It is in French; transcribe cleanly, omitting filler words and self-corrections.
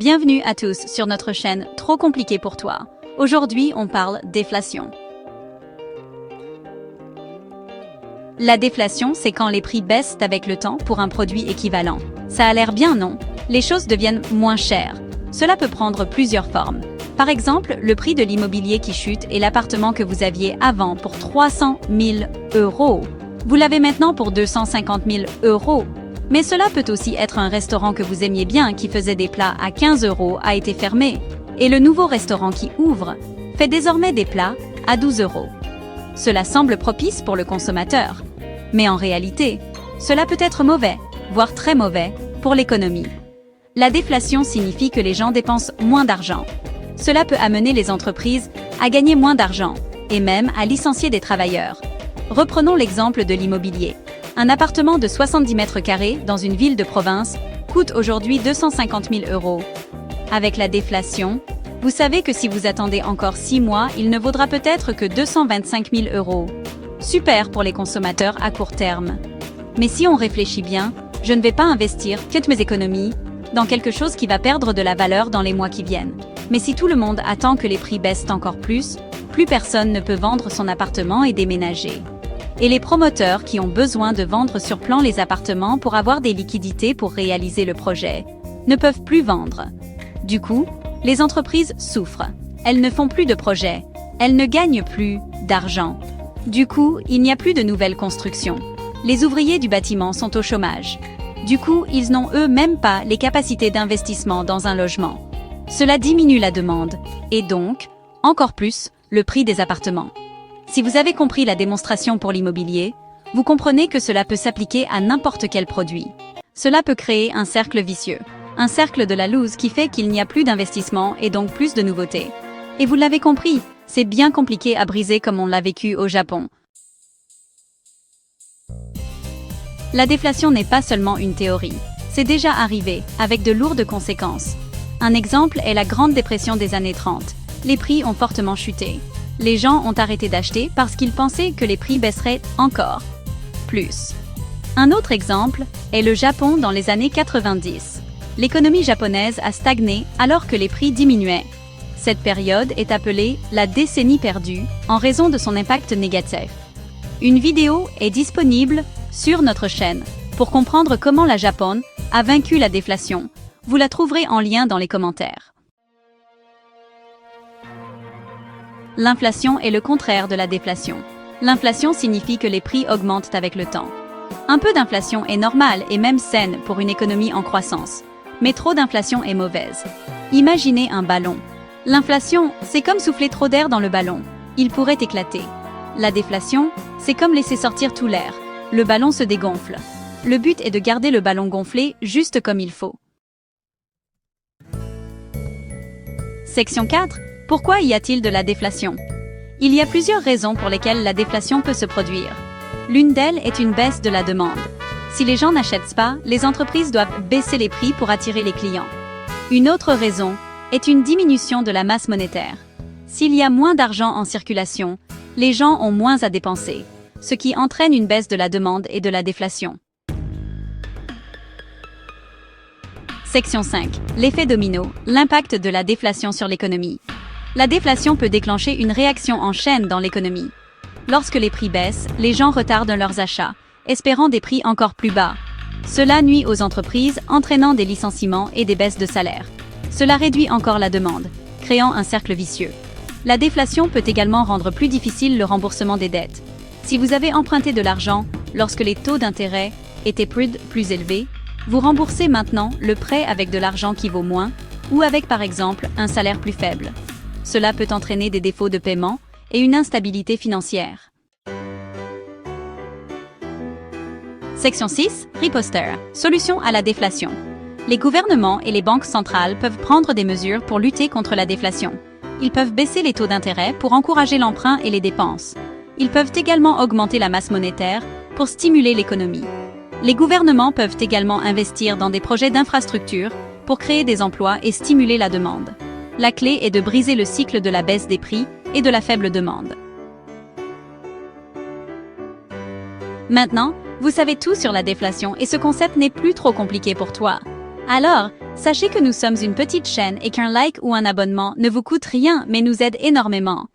Bienvenue à tous sur notre chaîne Trop compliqué pour toi. Aujourd'hui, on parle déflation. La déflation, c'est quand les prix baissent avec le temps pour un produit équivalent. Ça a l'air bien, non? Les choses deviennent moins chères. Cela peut prendre plusieurs formes. Par exemple, le prix de l'immobilier qui chute et l'appartement que vous aviez avant pour 300 000 €. Vous l'avez maintenant pour 250 000 €. Mais cela peut aussi être un restaurant que vous aimiez bien qui faisait des plats à 15 € a été fermé. Et le nouveau restaurant qui ouvre fait désormais des plats à 12 €. Cela semble propice pour le consommateur. Mais en réalité, cela peut être mauvais, voire très mauvais, pour l'économie. La déflation signifie que les gens dépensent moins d'argent. Cela peut amener les entreprises à gagner moins d'argent, et même à licencier des travailleurs. Reprenons l'exemple de l'immobilier. Un appartement de 70 mètres carrés dans une ville de province coûte aujourd'hui 250 000 €. Avec la déflation, vous savez que si vous attendez encore 6 mois, il ne vaudra peut-être que 225 000 €. Super pour les consommateurs à court terme. Mais si on réfléchit bien, je ne vais pas investir toutes mes économies dans quelque chose qui va perdre de la valeur dans les mois qui viennent. Mais si tout le monde attend que les prix baissent encore plus personne ne peut vendre son appartement et déménager. Et les promoteurs qui ont besoin de vendre sur plan les appartements pour avoir des liquidités pour réaliser le projet ne peuvent plus vendre. Du coup, les entreprises souffrent. Elles ne font plus de projets. Elles ne gagnent plus d'argent. Du coup, il n'y a plus de nouvelles constructions. Les ouvriers du bâtiment sont au chômage. Du coup, ils n'ont eux-mêmes pas les capacités d'investissement dans un logement. Cela diminue la demande, et donc, encore plus, le prix des appartements. Si vous avez compris la démonstration pour l'immobilier, vous comprenez que cela peut s'appliquer à n'importe quel produit. Cela peut créer un cercle vicieux, un cercle de la loose qui fait qu'il n'y a plus d'investissement et donc plus de nouveautés. Et vous l'avez compris, c'est bien compliqué à briser comme on l'a vécu au Japon. La déflation n'est pas seulement une théorie, c'est déjà arrivé, avec de lourdes conséquences. Un exemple est la Grande Dépression des années 30. Les prix ont fortement chuté. Les gens ont arrêté d'acheter parce qu'ils pensaient que les prix baisseraient encore plus. Un autre exemple est le Japon dans les années 90. L'économie japonaise a stagné alors que les prix diminuaient. Cette période est appelée la décennie perdue en raison de son impact négatif. Une vidéo est disponible sur notre chaîne pour comprendre comment la Japon a vaincu la déflation. Vous la trouverez en lien dans les commentaires. L'inflation est le contraire de la déflation. L'inflation signifie que les prix augmentent avec le temps. Un peu d'inflation est normal et même saine pour une économie en croissance. Mais trop d'inflation est mauvaise. Imaginez un ballon. L'inflation, c'est comme souffler trop d'air dans le ballon. Il pourrait éclater. La déflation, c'est comme laisser sortir tout l'air. Le ballon se dégonfle. Le but est de garder le ballon gonflé juste comme il faut. Section 4. Pourquoi y a-t-il de la déflation? Il y a plusieurs raisons pour lesquelles la déflation peut se produire. L'une d'elles est une baisse de la demande. Si les gens n'achètent pas, les entreprises doivent baisser les prix pour attirer les clients. Une autre raison est une diminution de la masse monétaire. S'il y a moins d'argent en circulation, les gens ont moins à dépenser, ce qui entraîne une baisse de la demande et de la déflation. Section 5. L'effet domino, l'impact de la déflation sur l'économie. La déflation peut déclencher une réaction en chaîne dans l'économie. Lorsque les prix baissent, les gens retardent leurs achats, espérant des prix encore plus bas. Cela nuit aux entreprises, entraînant des licenciements et des baisses de salaire. Cela réduit encore la demande, créant un cercle vicieux. La déflation peut également rendre plus difficile le remboursement des dettes. Si vous avez emprunté de l'argent lorsque les taux d'intérêt étaient plus élevés, vous remboursez maintenant le prêt avec de l'argent qui vaut moins ou avec par exemple un salaire plus faible. Cela peut entraîner des défauts de paiement et une instabilité financière. Section 6. Riposter. Solution à la déflation. Les gouvernements et les banques centrales peuvent prendre des mesures pour lutter contre la déflation. Ils peuvent baisser les taux d'intérêt pour encourager l'emprunt et les dépenses. Ils peuvent également augmenter la masse monétaire pour stimuler l'économie. Les gouvernements peuvent également investir dans des projets d'infrastructure pour créer des emplois et stimuler la demande. La clé est de briser le cycle de la baisse des prix et de la faible demande. Maintenant, vous savez tout sur la déflation et ce concept n'est plus trop compliqué pour toi. Alors, sachez que nous sommes une petite chaîne et qu'un like ou un abonnement ne vous coûte rien mais nous aide énormément.